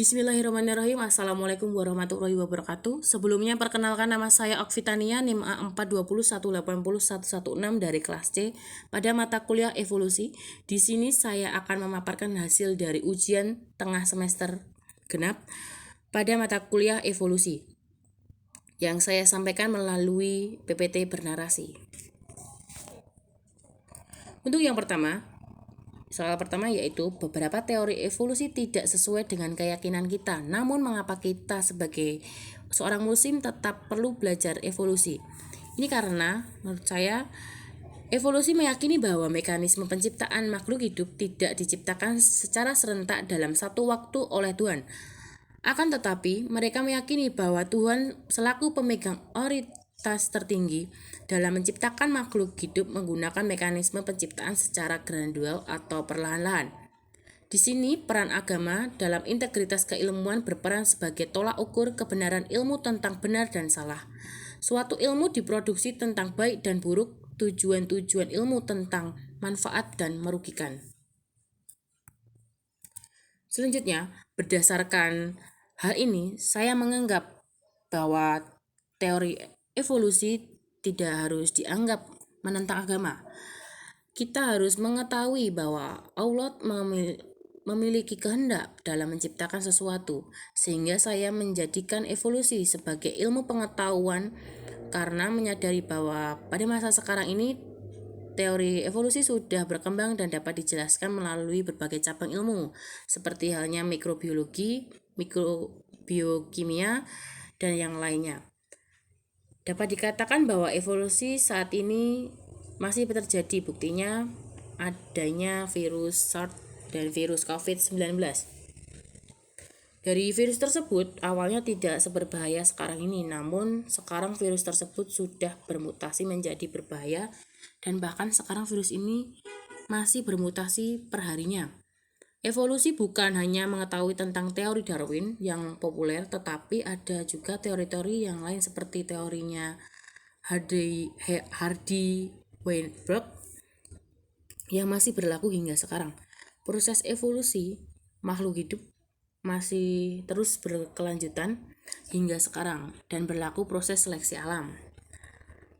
Bismillahirrahmanirrahim. Assalamualaikum warahmatullahi wabarakatuh. Sebelumnya perkenalkan, nama saya Okvitania, NIM A420181116 dari kelas C pada mata kuliah evolusi. Di sini saya akan memaparkan hasil dari ujian tengah semester genap pada mata kuliah evolusi yang saya sampaikan melalui PPT bernarasi. Untuk yang pertama, soal pertama yaitu beberapa teori evolusi tidak sesuai dengan keyakinan kita. Namun mengapa kita sebagai seorang muslim tetap perlu belajar evolusi? Ini karena menurut saya evolusi meyakini bahwa mekanisme penciptaan makhluk hidup tidak diciptakan secara serentak dalam satu waktu oleh Tuhan. Akan tetapi mereka meyakini bahwa Tuhan selaku pemegang otoritas tertinggi dalam menciptakan makhluk hidup menggunakan mekanisme penciptaan secara gradual atau perlahan-lahan. Di sini peran agama dalam integritas keilmuan berperan sebagai tolak ukur kebenaran ilmu tentang benar dan salah. Suatu ilmu diproduksi tentang baik dan buruk, tujuan-tujuan ilmu tentang manfaat dan merugikan. Selanjutnya, berdasarkan hal ini, saya menganggap bahwa teori evolusi tidak harus dianggap menentang agama. Kita harus mengetahui bahwa Allah memiliki kehendak dalam menciptakan sesuatu, sehingga saya menjadikan evolusi sebagai ilmu pengetahuan karena menyadari bahwa pada masa sekarang ini teori evolusi sudah berkembang dan dapat dijelaskan melalui berbagai cabang ilmu, seperti halnya mikrobiologi, mikrobiokimia, dan yang lainnya. Dapat dikatakan bahwa evolusi saat ini masih terjadi, buktinya adanya virus SARS dan virus COVID-19. Dari virus tersebut awalnya tidak seberbahaya sekarang ini, namun sekarang virus tersebut sudah bermutasi menjadi berbahaya dan bahkan sekarang virus ini masih bermutasi perharinya. Evolusi bukan hanya mengetahui tentang teori Darwin yang populer, tetapi ada juga teori-teori yang lain seperti teorinya Hardy-Weinberg yang masih berlaku hingga sekarang. Proses evolusi makhluk hidup masih terus berkelanjutan hingga sekarang dan berlaku proses seleksi alam.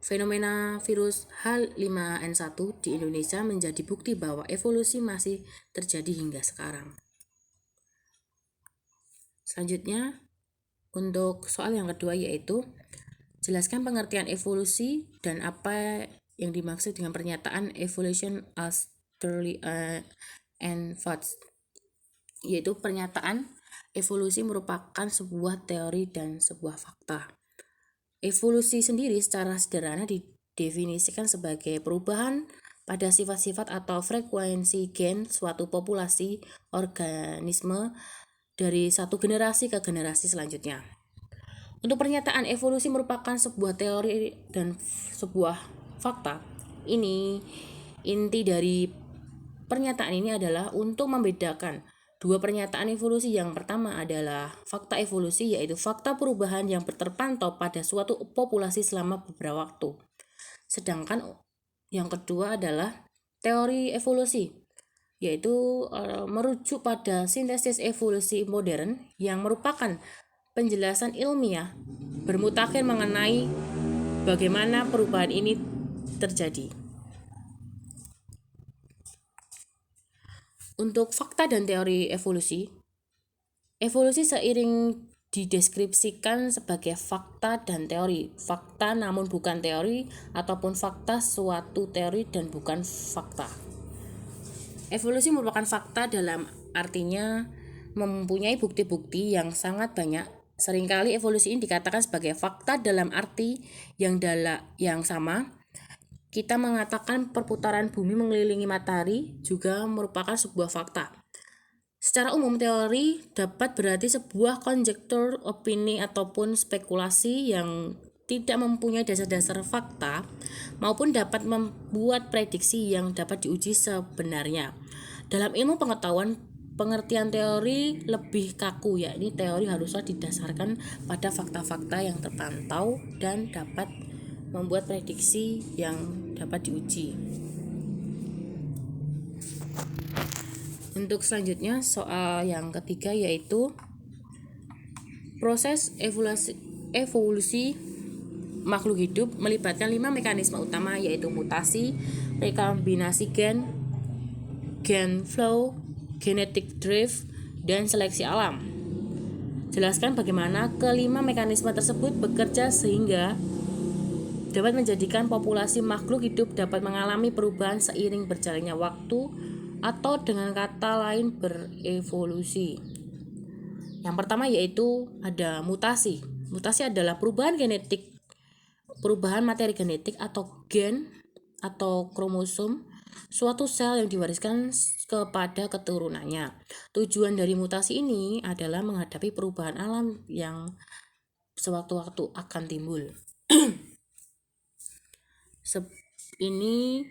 Fenomena virus H5N1 di Indonesia menjadi bukti bahwa evolusi masih terjadi hingga sekarang. Selanjutnya, untuk soal yang kedua yaitu jelaskan pengertian evolusi dan apa yang dimaksud dengan pernyataan evolution as theory and facts, yaitu pernyataan evolusi merupakan sebuah teori dan sebuah fakta. Evolusi sendiri secara sederhana didefinisikan sebagai perubahan pada sifat-sifat atau frekuensi gen suatu populasi organisme dari satu generasi ke generasi selanjutnya. Untuk pernyataan evolusi merupakan sebuah teori dan sebuah fakta, ini inti dari pernyataan ini adalah untuk membedakan dua pernyataan evolusi. Yang pertama adalah fakta evolusi, yaitu fakta perubahan yang terpantau pada suatu populasi selama beberapa waktu. Sedangkan yang kedua adalah teori evolusi, yaitu merujuk pada sintesis evolusi modern yang merupakan penjelasan ilmiah bermutakhir mengenai bagaimana perubahan ini terjadi. Untuk fakta dan teori evolusi seiring dideskripsikan sebagai fakta dan teori. Fakta namun bukan teori, ataupun fakta suatu teori dan bukan fakta. Evolusi merupakan fakta dalam artinya mempunyai bukti-bukti yang sangat banyak. Seringkali evolusi ini dikatakan sebagai fakta dalam arti yang sama. Kita mengatakan perputaran bumi mengelilingi matahari juga merupakan sebuah fakta. Secara umum, teori dapat berarti sebuah konjektur, opini, ataupun spekulasi yang tidak mempunyai dasar-dasar fakta, maupun dapat membuat prediksi yang dapat diuji sebenarnya. Dalam ilmu pengetahuan, pengertian teori lebih kaku, yakni teori haruslah didasarkan pada fakta-fakta yang terpantau dan dapat membuat prediksi yang dapat diuji. Untuk selanjutnya soal yang ketiga yaitu Proses evolusi makhluk hidup melibatkan 5 mekanisme utama, yaitu mutasi, rekombinasi gen, gen flow, genetic drift, dan seleksi alam. Jelaskan bagaimana kelima mekanisme tersebut bekerja sehingga dapat menjadikan populasi makhluk hidup dapat mengalami perubahan seiring berjalannya waktu, atau dengan kata lain berevolusi. Yang pertama yaitu ada mutasi. Mutasi adalah perubahan materi genetik atau gen atau kromosom suatu sel yang diwariskan kepada keturunannya. Tujuan dari mutasi ini adalah menghadapi perubahan alam yang sewaktu-waktu akan timbul. Ini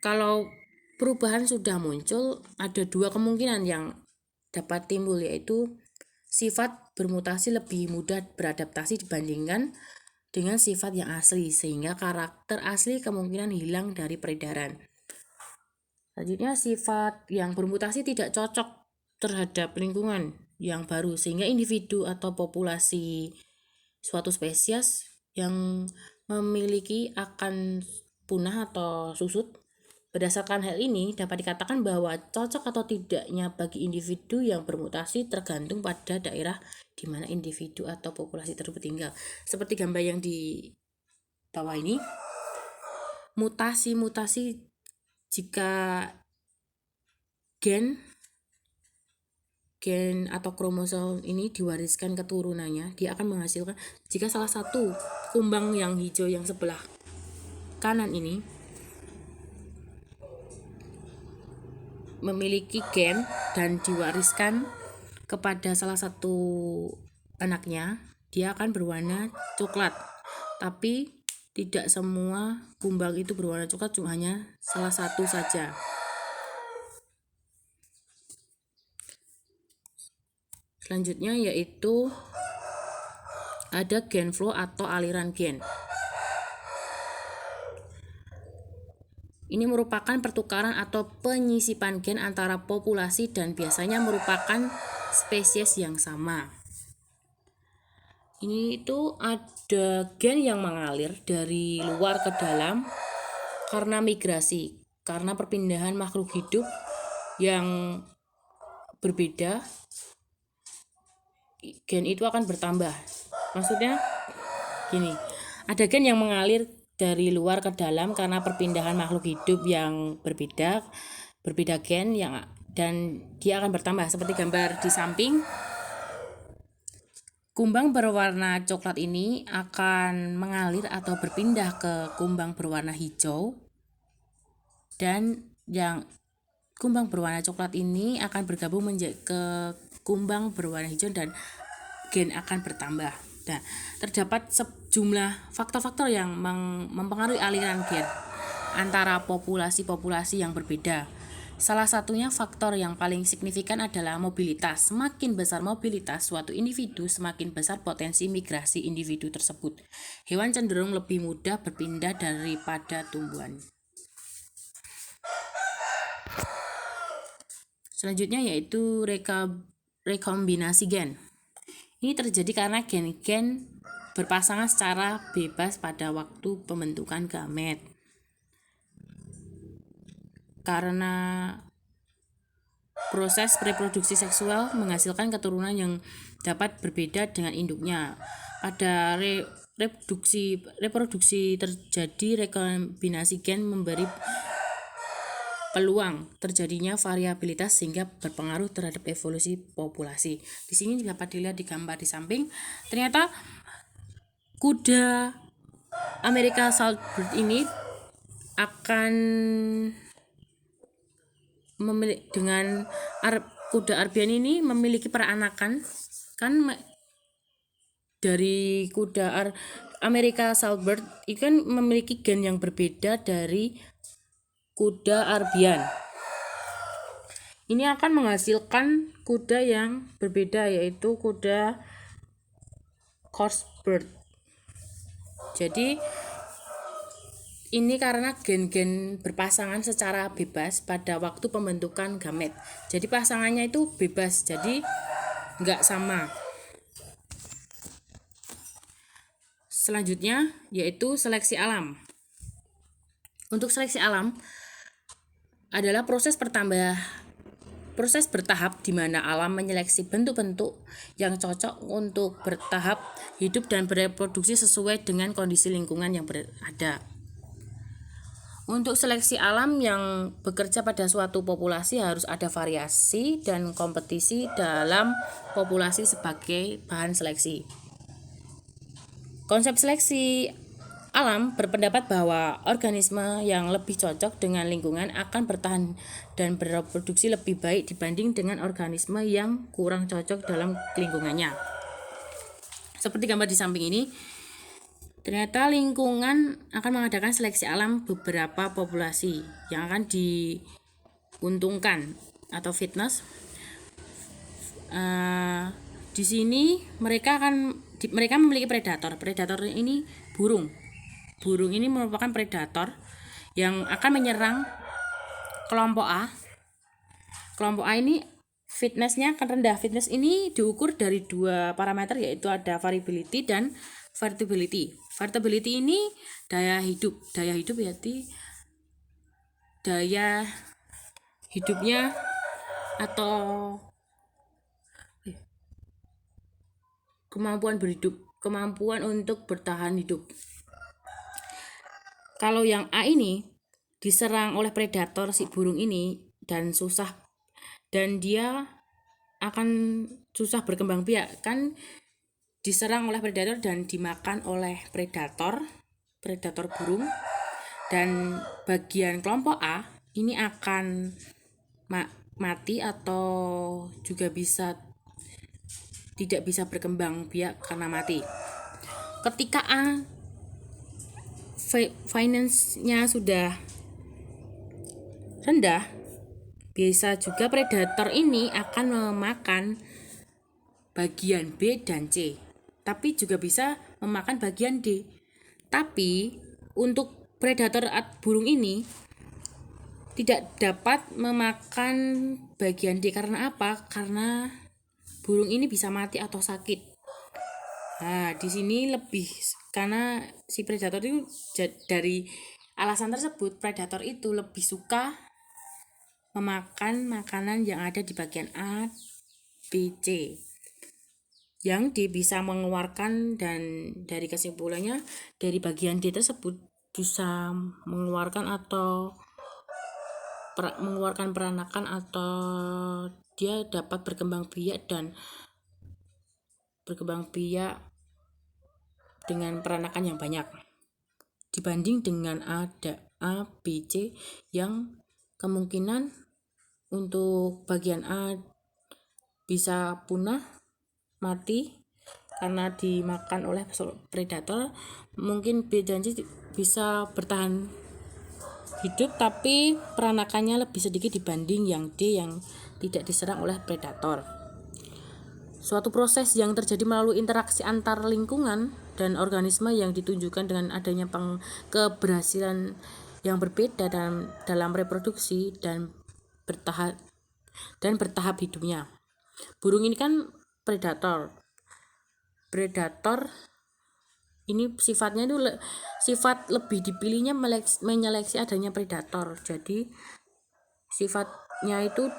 kalau perubahan sudah muncul, ada 2 kemungkinan yang dapat timbul, yaitu sifat bermutasi lebih mudah beradaptasi dibandingkan dengan sifat yang asli, sehingga karakter asli kemungkinan hilang dari peredaran. Selanjutnya, sifat yang bermutasi tidak cocok terhadap lingkungan yang baru, sehingga individu atau populasi suatu spesies yang memiliki akan punah atau susut. Berdasarkan hal ini, dapat dikatakan bahwa cocok atau tidaknya bagi individu yang bermutasi tergantung pada daerah di mana individu atau populasi tersebut tinggal. Seperti gambar yang di bawah ini, mutasi jika gen atau kromosom ini diwariskan keturunannya, dia akan menghasilkan, jika salah satu kumbang yang hijau yang sebelah kanan ini memiliki gen dan diwariskan kepada salah satu anaknya, dia akan berwarna coklat. Tapi tidak semua kumbang itu berwarna coklat, cuma hanya salah satu saja. Selanjutnya yaitu ada gen flow atau aliran gen. Ini merupakan pertukaran atau penyisipan gen antara populasi dan biasanya merupakan spesies yang sama. Ini itu ada gen yang mengalir dari luar ke dalam karena migrasi, karena perpindahan makhluk hidup yang berbeda, gen itu akan bertambah. Maksudnya gini, ada gen yang mengalir dari luar ke dalam karena perpindahan makhluk hidup yang berbeda gen yang, dan dia akan bertambah. Seperti gambar di samping, kumbang berwarna coklat ini akan mengalir atau berpindah ke kumbang berwarna hijau, dan yang kumbang berwarna coklat ini akan bergabung menjadi ke kumbang berwarna hijau dan gen akan bertambah. Nah, terdapat sejumlah faktor-faktor yang mempengaruhi aliran gen antara populasi-populasi yang berbeda. Salah satunya faktor yang paling signifikan adalah mobilitas. Semakin besar mobilitas suatu individu, semakin besar potensi migrasi individu tersebut. Hewan cenderung lebih mudah berpindah daripada tumbuhan. Selanjutnya yaitu rekombinasi gen. Ini terjadi karena gen-gen berpasangan secara bebas pada waktu pembentukan gamet. Karena proses reproduksi seksual menghasilkan keturunan yang dapat berbeda dengan induknya. Pada reproduksi terjadi rekombinasi gen memberi peluang terjadinya variabilitas sehingga berpengaruh terhadap evolusi populasi. Di sini dapat dilihat di gambar di samping, ternyata kuda Amerika Saltbird ini akan dengan kuda Arabian ini memiliki peranakan, kan dari kuda Amerika Saltbird itu kan memiliki gen yang berbeda dari kuda Arabian. Ini akan menghasilkan kuda yang berbeda, yaitu kuda Cosbird. Jadi ini karena gen-gen berpasangan secara bebas pada waktu pembentukan gamet. Jadi pasangannya itu bebas, jadi nggak sama. Selanjutnya yaitu seleksi alam. Untuk seleksi alam adalah proses bertahap di mana alam menyeleksi bentuk-bentuk yang cocok untuk bertahap hidup dan bereproduksi sesuai dengan kondisi lingkungan yang berada. Untuk seleksi alam yang bekerja pada suatu populasi harus ada variasi dan kompetisi dalam populasi sebagai bahan seleksi. Konsep seleksi alam berpendapat bahwa organisme yang lebih cocok dengan lingkungan akan bertahan dan bereproduksi lebih baik dibanding dengan organisme yang kurang cocok dalam lingkungannya. Seperti gambar di samping ini, ternyata lingkungan akan mengadakan seleksi alam beberapa populasi yang akan diuntungkan atau fitness. Di sini mereka memiliki predator. Predator ini burung. Burung ini merupakan predator yang akan menyerang kelompok A. Kelompok A ini fitnessnya akan rendah. Fitness ini diukur dari dua parameter, yaitu ada variability dan vertibility. Vertibility ini daya hidup. Daya hidup berarti daya hidupnya atau kemampuan berhidup, kemampuan untuk bertahan hidup. Kalau yang A ini diserang oleh predator si burung ini dan dia akan susah berkembang biak, kan diserang oleh predator dan dimakan oleh predator burung, dan bagian kelompok A ini akan mati atau juga tidak bisa berkembang biak karena mati. Ketika A finance-nya sudah rendah, bisa juga predator ini akan memakan bagian B dan C, tapi juga bisa memakan bagian D. Tapi untuk predator burung ini tidak dapat memakan bagian D. Karena apa? Karena burung ini bisa mati atau sakit. Nah, di sini lebih karena si predator itu, dari alasan tersebut predator itu lebih suka memakan makanan yang ada di bagian A, B, C. Yang D bisa mengeluarkan, dan dari kesimpulannya dari bagian D tersebut bisa mengeluarkan peranakan atau dia dapat berkembang biak dengan peranakan yang banyak dibanding dengan A, B, C yang kemungkinan untuk bagian A bisa punah, mati karena dimakan oleh predator. Mungkin B dan C bisa bertahan hidup tapi peranakannya lebih sedikit dibanding yang D yang tidak diserang oleh predator. Suatu proses yang terjadi melalui interaksi antar lingkungan dan organisme yang ditunjukkan dengan adanya keberhasilan yang berbeda dalam reproduksi dan bertahap hidupnya. Burung ini kan predator. Predator ini sifatnya itu sifat lebih dipilihnya menyeleksi adanya predator. Jadi sifatnya itu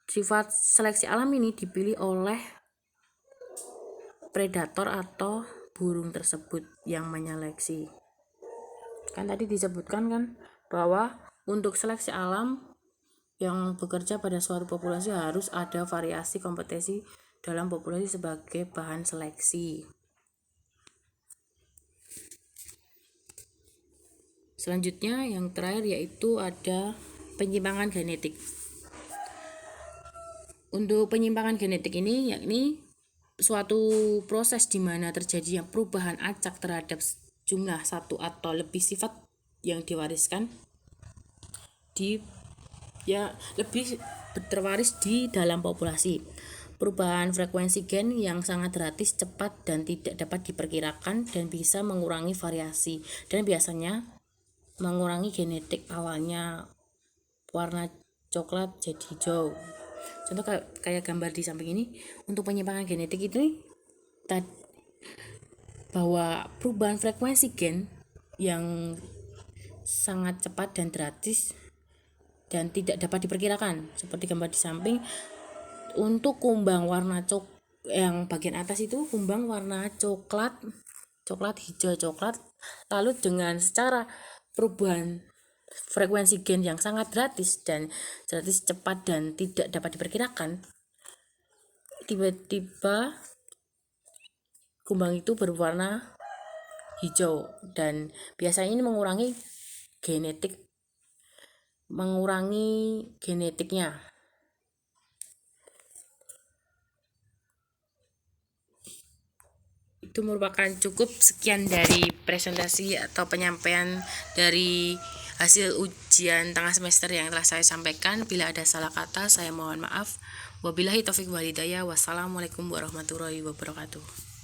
sifat seleksi alam ini dipilih oleh predator atau burung tersebut yang menyeleksi. Kan tadi disebutkan kan bahwa untuk seleksi alam yang bekerja pada suatu populasi harus ada variasi kompetisi dalam populasi sebagai bahan seleksi. Selanjutnya yang terakhir yaitu ada penyimpangan genetik. Untuk penyimpangan genetik ini yakni suatu proses di mana terjadinya perubahan acak terhadap jumlah satu atau lebih sifat yang diwariskan lebih terwaris di dalam populasi. Perubahan frekuensi gen yang sangat drastis, cepat, dan tidak dapat diperkirakan dan bisa mengurangi variasi dan biasanya mengurangi genetik awalnya warna coklat jadi hijau. Contoh kayak gambar di samping ini. Untuk penyimpangan genetik itu bahwa perubahan frekuensi gen yang sangat cepat dan drastis dan tidak dapat diperkirakan. Seperti gambar di samping, untuk kumbang warna yang bagian atas itu kumbang warna coklat hijau coklat, lalu dengan secara perubahan frekuensi gen yang sangat drastis cepat dan tidak dapat diperkirakan, tiba-tiba kumbang itu berwarna hijau, dan biasanya ini mengurangi genetiknya. Itu merupakan cukup sekian dari presentasi atau penyampaian dari hasil ujian tengah semester yang telah saya sampaikan. Bila ada salah kata, saya mohon maaf. Wabillahi taufiq wal hidayah. Wassalamualaikum warahmatullahi wabarakatuh.